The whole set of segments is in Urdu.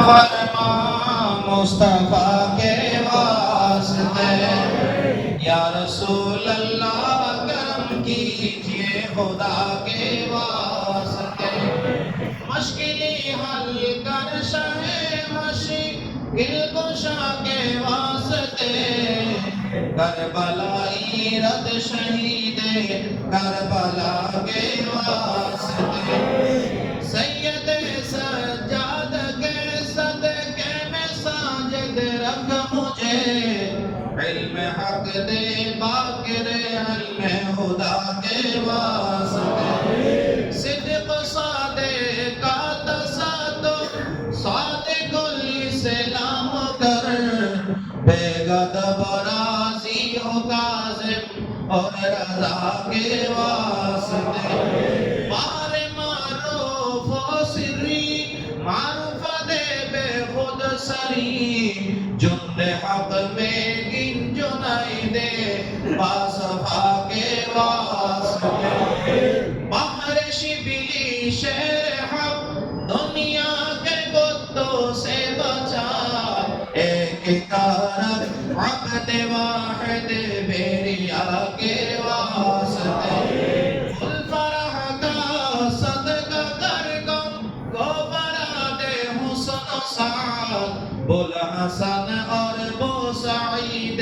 فرما مصطفیٰ کے واسطے یا رسول اللہ کرم کیجئے خدا کے واسطے مشکلی حل کر شہ مشکل کشا کے واسطے کربلائی رد شہید کربلا کے واسطے سید سجاد کے صدقے میں ساجد رکھ مجھے علم حق دے باقر علم خدا کے واسطے صدق صادق کا تصادق صادق الاسلام کر بے غضب راضی ہو کاظم اور رضا کے واسطے بار معروف و سری معروف دے بے خود سری جند حق میں گن جنائی دے باصفا کے واسطے بحر شبلی شہر حق دنیا کے کتوں سے بچا ایک کارت عبد واحد بیریا کے واسطے فل فرح کا صدقہ کر گم کو برا دے حسن و سعاد بول حسن اور بو سعید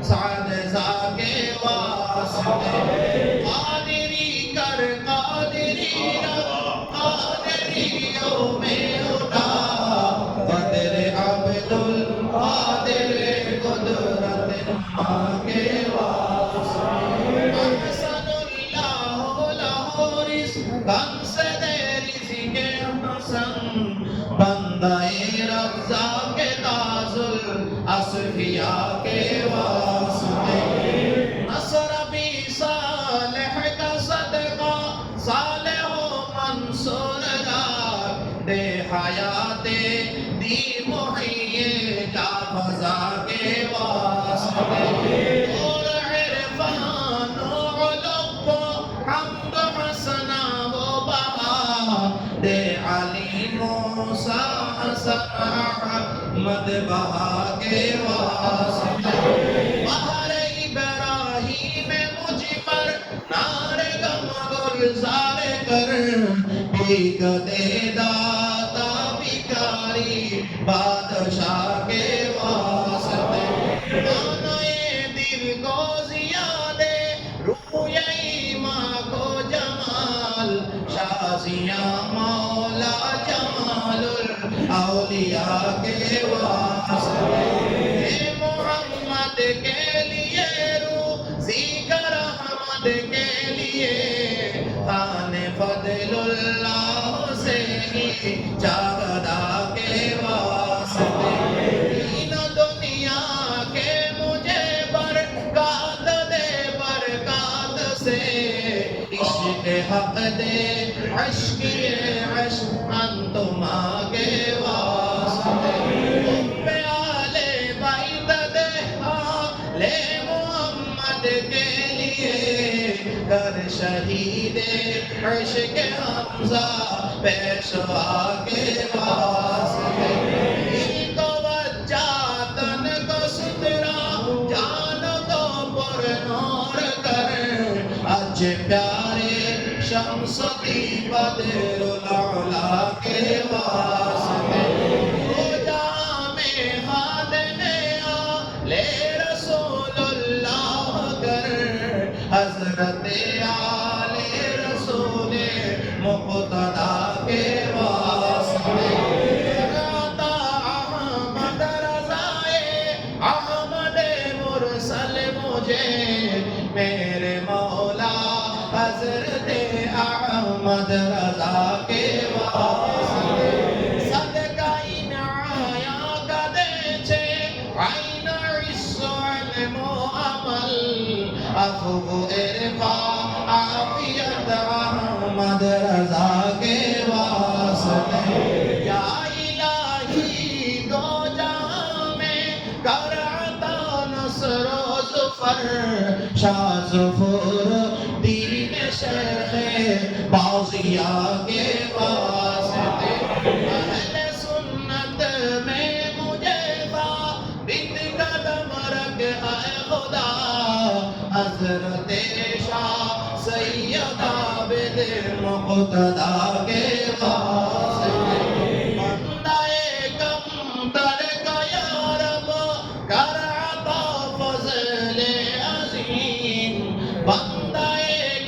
سعد زا کے واسطے قادری کر قادری رب قادریوں میں اٹھا قدر عبد القادر قدرت ماں کے واسطے احسن اللہ لہ رزقاً سے دے رزق حسن بندہ رزاق تاج الاصفیاء کے واسطے نصر بھی صالح کا صدقہ صالح و منصور دار دے حیات دی محیے جا فضا کے واسطے اور عرفان و علم و حمد حسنا و بہا دے علی موسیٰ حسن احمد بہا کے واسطے بہر ابراہیم مجھ پر نار غم گلزار کر بھیک دے داتا بھکاری بادشاہ کے واسطے مانوئے دل کو زیادے رویہ ایماں کو جمال شازیاں مولا جمال الاولیاء کے واسطے اے محمد کے لیے روزی کر احمد کے لیے خان فضل اللہ حسینی جاگدہ کے واسطے دین و دنیا کے مجھے برکات دے برکات سے عشق حق دے عشق عشق انتما کے واسطے ام آل بیت دے آل محمد کے لیے کر شہید عشق حمزہ پیشوا کے واسطے دل کو وجہ تن کو سترا جان کو پر نور کر اج پیارے شمس دی بدر العلا کے واسطے او جام خادم آل رسول اللہ کر حضرت آل رسول مقتدی کے واسطے راتا احمد رضائے احمد مرسل مجھے میرے مولا حضرت احمد رضا کے واسطے صدقہ عنایہ کا دے چھے عین عز علم و عمل عفو عرفا عافیت احمد رضا کے واسطے یا الہی دو جہاں میں کر عطا نصر و ظفر شاہ ظفر دین شیخ باغیہ کے واسطے اہل سنت حضرت شاہ سید عابد مقتدی کے واسطے بندہ کم تر کا یا رب کر عطا فضل عظیم بندہ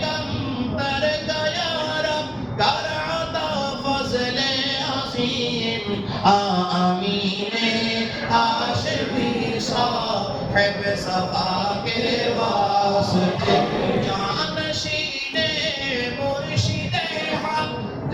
کم تر کا یا رب کر عطا فضل عظیم آمین ہاشمی صاحب صفا کے واسطے جانشین مرشد حق